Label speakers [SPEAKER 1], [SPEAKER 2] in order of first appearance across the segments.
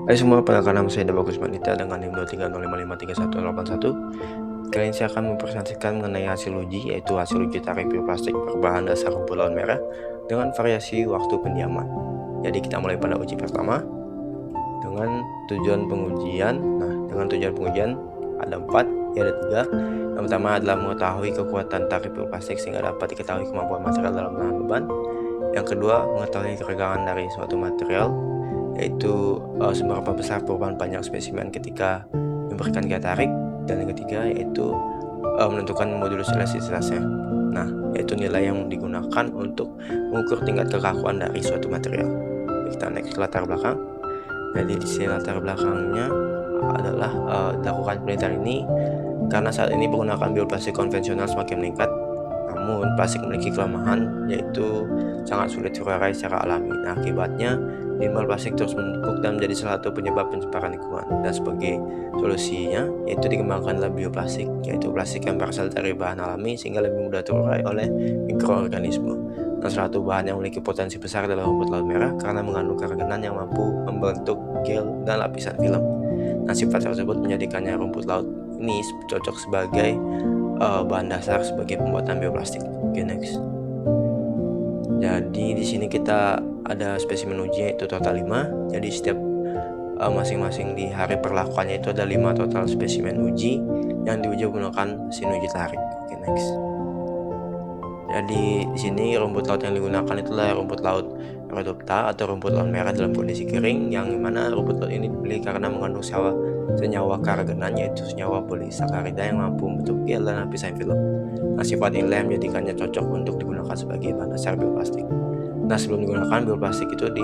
[SPEAKER 1] Hai semua, perkenalkan nama saya Bagus Manita dengan NIM 230553181. Kali ini saya akan mempresentasikan mengenai hasil uji, yaitu hasil uji tarik bioplastik berbahan dasar rumput laut merah dengan variasi waktu pendiaman. Jadi kita mulai pada uji pertama dengan tujuan pengujian. Nah, dengan tujuan pengujian ada 4, ya ada 3. Yang pertama adalah mengetahui kekuatan tarik bioplastik sehingga dapat diketahui kemampuan material dalam menahan beban. Yang kedua, mengetahui keregangan dari suatu material, yaitu seberapa besar perubahan panjang spesimen ketika memberikan gaya tarik. Dan yang ketiga yaitu menentukan modulus elastisitasnya. Nah, yaitu nilai yang digunakan untuk mengukur tingkat kekakuan dari suatu material. Kita next latar belakang. Jadi di sini latar belakangnya adalah dilakukan penelitian ini karena saat ini penggunaan bioplastik konvensional semakin meningkat. Namun plastik memiliki kelemahan, yaitu sangat sulit terurai secara alami. Nah, akibatnya limbah plastik terus menumpuk dan menjadi salah satu penyebab pencemaran lingkungan. Dan sebagai solusinya yaitu dikembangkan dalam bioplastik, yaitu plastik yang berasal dari bahan alami sehingga lebih mudah terurai oleh mikroorganisme. Nah, salah satu bahan yang memiliki potensi besar adalah rumput laut merah karena mengandung kerendahan yang mampu membentuk gel dan lapisan film. Nah, sifat tersebut menjadikannya rumput laut ini cocok sebagai bahan dasar sebagai pembuatan bioplastik. Oke, next. Jadi di sini kita ada spesimen uji yaitu total 5. Jadi setiap masing-masing di hari perlakuannya itu ada 5 total spesimen uji yang diuji menggunakan mesin uji tarik. Oke, next. Jadi di sini rumput laut yang digunakan itulah rumput laut Rhodopta atau rumput laut merah dalam kondisi kering, yang mana rumput laut ini dipilih karena mengandung senyawa karbon, yaitu senyawa polisakarida yang mampu membentuk gel dan lapisan film. Nah, sifat inilah yang menjadikannya cocok untuk digunakan sebagai bahan dasar bioplastik. Nah, sebelum digunakan bioplastik itu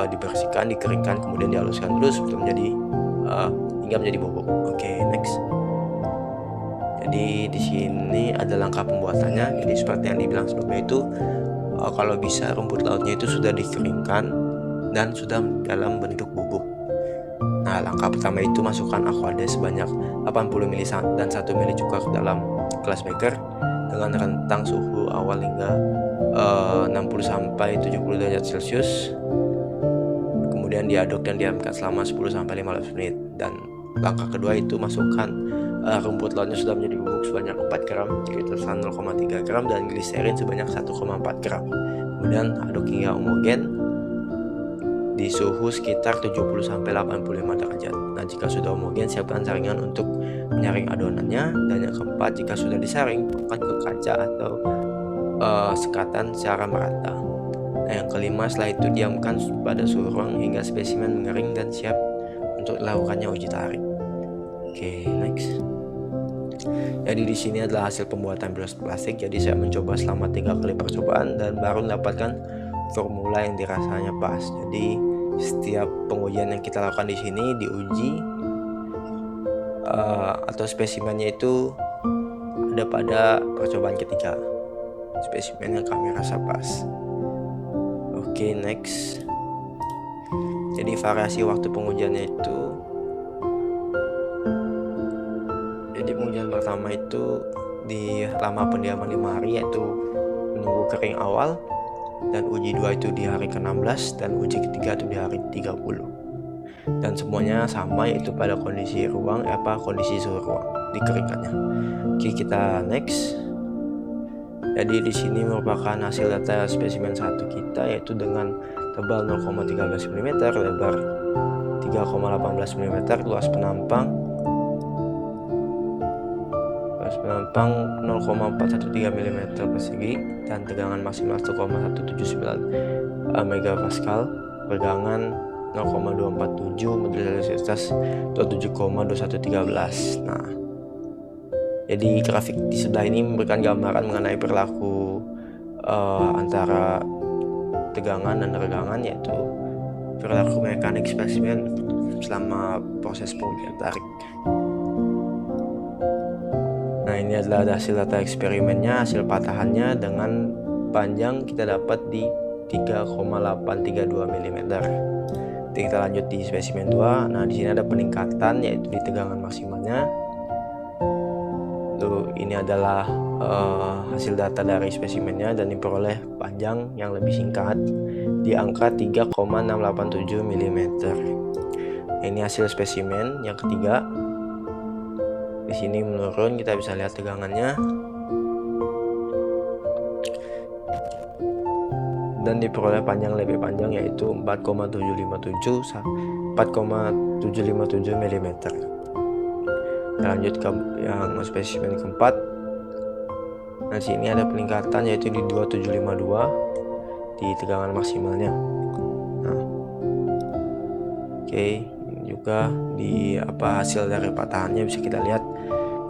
[SPEAKER 1] dibersihkan, dikeringkan, kemudian dihaluskan dulu sebelum hingga menjadi bubuk. Oke, next. Jadi di sini ada langkah pembuatannya. Jadi seperti yang dibilang sebelumnya itu, kalau bisa rumput lautnya itu sudah dikeringkan dan sudah dalam bentuk bubuk. Nah, langkah pertama itu masukkan aqua sebanyak 80 ml dan 1 ml cuka ke dalam gelas beker dengan rentang suhu awal hingga 60 sampai 70 derajat Celcius. Kemudian diaduk dan diamkan selama 10 sampai 15 menit. Dan langkah kedua itu masukkan rumput lautnya sudah menjadi bubuk sebanyak 4 gram, yaitu 0,3 gram, dan gliserin sebanyak 1,4 gram. Kemudian aduk hingga homogen di suhu sekitar 70 sampai 85 derajat. Nah, jika sudah homogen, siapkan saringan untuk menyaring adonannya. Dan yang keempat, jika sudah disaring, tuangkan ke kaca atau sekatan secara merata. Nah, yang kelima, setelah itu diamkan pada suhu ruang hingga spesimen mengering dan siap untuk dilakukannya uji tarik. Oke, next. Jadi di sini adalah hasil pembuatan bioplastik. Jadi saya mencoba selama 3 kali percobaan dan baru mendapatkan formula yang dirasanya pas. Jadi setiap pengujian yang kita lakukan di sini diuji atau spesimennya itu ada pada percobaan ketiga. Spesimen yang kami rasa pas. Oke, next. Jadi variasi waktu pengujiannya itu, jadi pengujian pertama itu di lama pendiaman 5 hari, yaitu menunggu kering awal, dan uji 2 itu di hari ke-16, dan uji ketiga itu di hari 30. Dan semuanya sama, yaitu pada kondisi kondisi suhu ruang dikeringkannya. Oke, kita next. Jadi di sini merupakan hasil data spesimen 1 kita, yaitu dengan tebal 0,13 mm, lebar 3,18 mm, luas penampang 0,413 mm persegi, dan tegangan maksimal 1,179 megapascal, pegangan 0,247, modulus elastisitas 27,2113. Nah, jadi grafik di sebelah ini memberikan gambaran mengenai perilaku antara tegangan dan regangan, yaitu perilaku mekanik spesimen selama proses pengujian tarik. Nah, ini adalah hasil data eksperimennya, hasil patahannya dengan panjang kita dapat di 3,832 mm. Kita lanjut di spesimen 2. Nah, di sini ada peningkatan, yaitu di tegangan maksimalnya. Ini adalah hasil data dari spesimennya dan diperoleh panjang yang lebih singkat. di angka 3,687 mm. Ini hasil spesimen yang ketiga. Di sini menurun, kita bisa lihat tegangannya. Dan diperoleh panjang lebih panjang, yaitu 4,757 mm. Kita lanjut ke yang spesimen keempat. Nah, sini ada peningkatan yaitu di 2752 di tegangan maksimalnya. Nah, oke, juga di hasil dari patahannya bisa kita lihat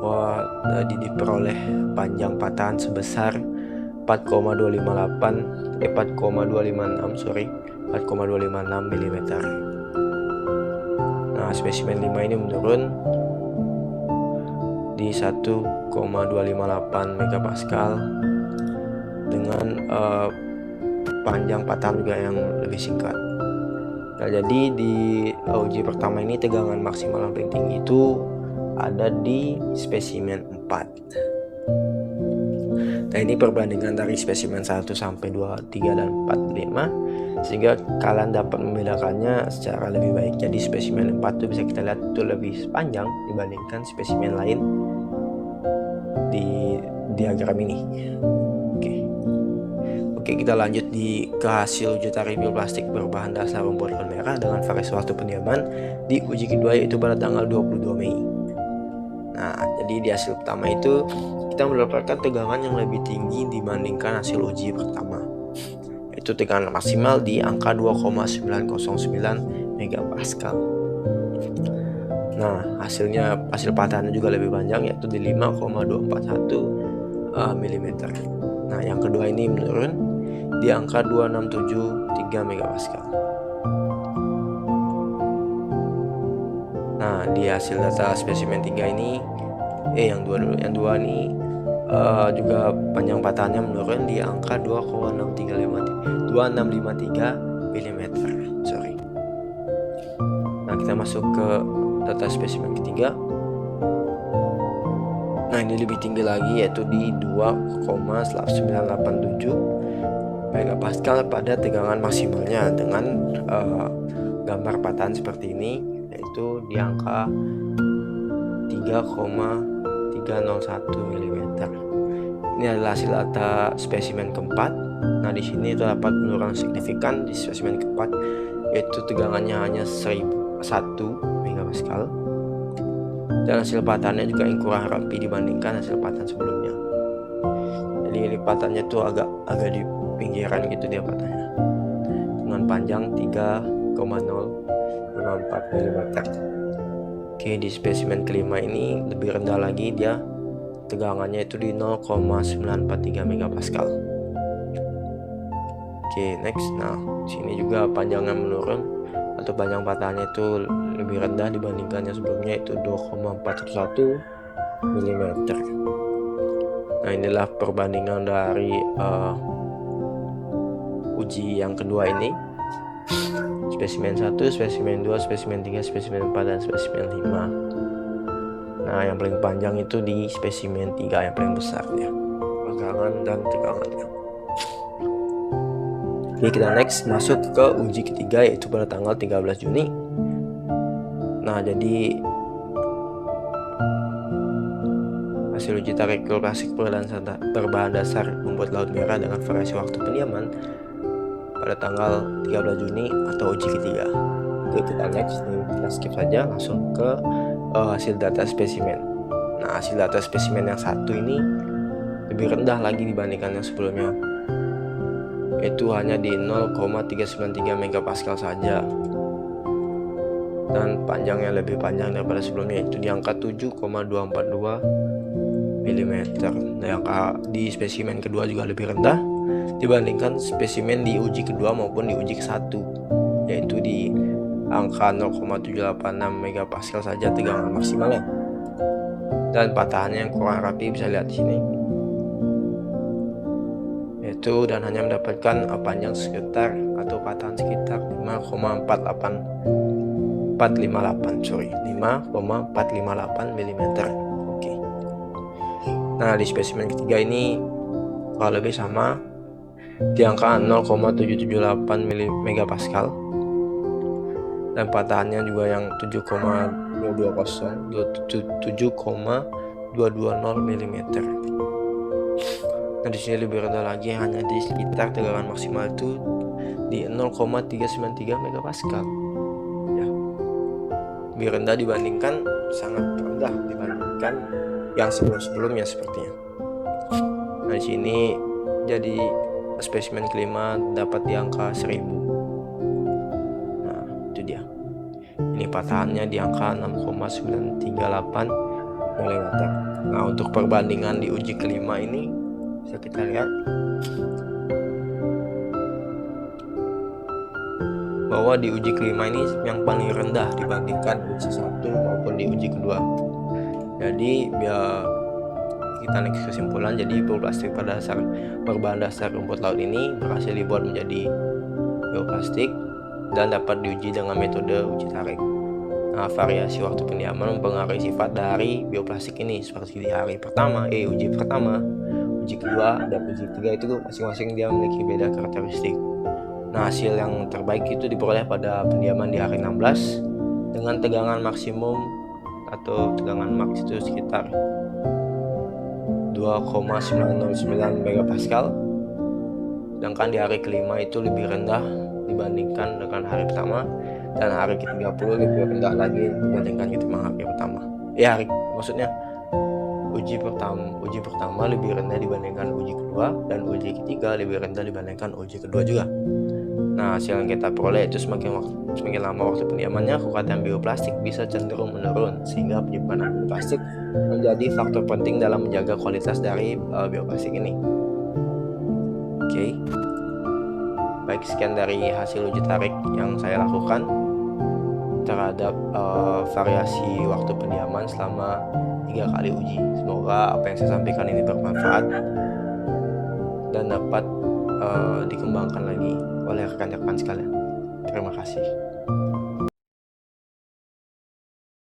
[SPEAKER 1] bahwa tadi diperoleh panjang patahan sebesar 4,256 mm. Nah, spesimen 5 ini menurun di 1,258 megapascal dengan panjang patahan juga yang lebih singkat. Nah, jadi di uji pertama ini tegangan maksimal yang paling tinggi itu ada di spesimen 4. Nah, ini perbandingan dari spesimen 1 sampai 2, 3, dan 4, 5, sehingga kalian dapat membedakannya secara lebih baik. Jadi spesimen 4 itu bisa kita lihat itu lebih panjang dibandingkan spesimen lain di diagram ini. Oke, kita lanjut ke hasil uji tarif bioplastik berbahan dasar rumput laut merah dengan variasi waktu pendiaman di uji kedua, yaitu pada tanggal 22 Mei. Nah, jadi di hasil pertama itu kita mendapatkan tegangan yang lebih tinggi dibandingkan hasil uji pertama, yaitu tegangan maksimal di angka 2,909 megapascal. Nah, hasil patahannya juga lebih panjang, yaitu di 5,241 mm. Nah, yang kedua ini menurun di angka 2673 megapascal. Nah, di hasil data spesimen 3 ini yang dua ini juga panjang patahannya menurun di angka 2653 mm. Nah, kita masuk ke data spesimen ketiga. Nah, ini lebih tinggi lagi, yaitu di 2,987 megapascal pada tegangan maksimalnya dengan gambar patahan seperti ini, yaitu di angka 3,301 mm. Ini adalah hasil data spesimen keempat. Nah, di sini terdapat penurunan signifikan di spesimen keempat, yaitu tegangannya hanya 1 megapascal, dan hasil patahannya juga yang kurang rapi dibandingkan hasil patahan sebelumnya. Jadi lipatannya tuh agak di pinggiran gitu dia patahannya, dengan panjang 3,054 mm. Oke, di spesimen kelima ini lebih rendah lagi, dia tegangannya itu di 0,943 megapascal. Oke, next. Nah, sini juga panjangnya menurun atau panjang patahannya itu lebih rendah dibandingkan yang sebelumnya, itu 2,411 mm. Nah, inilah perbandingan dari uji yang kedua ini. Spesimen 1, spesimen 2, spesimen 3, spesimen 4, dan spesimen 5. Nah, yang paling panjang itu di spesimen 3, yang paling besar ya, tegangan dan tegangannya. Oke, kita next masuk ke uji ketiga, yaitu pada tanggal 13 Juni. Nah, jadi hasil uji tarik bioplastik berbahan dasar rumput laut merah dengan variasi waktu pendiaman pada tanggal 13 Juni atau uji ketiga. Oke, kita next nih, kita skip saja, langsung ke hasil data spesimen. Nah, hasil data spesimen yang satu ini lebih rendah lagi dibandingkan yang sebelumnya, yaitu hanya di 0,393 megapascal saja, dan panjangnya lebih panjang daripada sebelumnya, yaitu di angka 7,242 mm. Nah, yang di spesimen kedua juga lebih rendah dibandingkan spesimen di uji kedua maupun di uji ke-1, yaitu di angka 0,786 megapascal saja tegangan maksimalnya, dan patahannya yang kurang rapi bisa lihat di sini, yaitu dan hanya mendapatkan panjang sekitar atau patahan sekitar 5,458 mm. Oke. Nah, di spesimen ketiga ini kurang lebih sama, di angka 0,778 megapascal, dan patahannya juga yang 7,220 mm. Nah, di sini lebih rendah lagi, hanya di sekitar tegangan maksimal itu di 0,393 megapascal. Ya, lebih rendah dibandingkan, sangat rendah dibandingkan yang sebelum-sebelumnya sepertinya. Nah, di sini jadi spesimen kelima dapat di angka 1000. Nah, itu dia. Ini patahannya di angka 6,938 mm. Nah, untuk perbandingan di uji kelima ini bisa kita lihat bahwa di uji kelima ini yang paling rendah dibandingkan uji 1 maupun di uji kedua. Jadi biar kita naik kesimpulan, jadi bioplastik berbahan dasar rumput laut ini berhasil dibuat menjadi bioplastik dan dapat diuji dengan metode uji tarik. Nah, variasi waktu pendiaman mempengaruhi sifat dari bioplastik ini, seperti di hari pertama, uji pertama, uji kedua, dan uji ketiga itu masing-masing dia memiliki beda karakteristik. Nah, hasil yang terbaik itu diperoleh pada pendiaman di hari 16 dengan tegangan maksimum atau tegangan maks itu sekitar 2,909 megapascal. Sedangkan di hari kelima itu lebih rendah dibandingkan dengan hari pertama, dan hari ke-30 lebih rendah lagi dibandingkan hari pertama. Maksudnya uji pertama lebih rendah dibandingkan uji kedua, dan uji ketiga lebih rendah dibandingkan uji kedua juga. Nah, hasil yang kita peroleh itu semakin lama waktu pendiamannya, kekuatan bioplastik bisa cenderung menurun, sehingga penyimpanan bioplastik menjadi faktor penting dalam menjaga kualitas dari bioplastik ini. Oke. Baik, sekian dari hasil uji tarik yang saya lakukan terhadap variasi waktu pendiaman selama 3 kali uji. Semoga apa yang saya sampaikan ini bermanfaat dan dapat dikembangkan lagi oleh rekan-rekan sekalian. Terima kasih.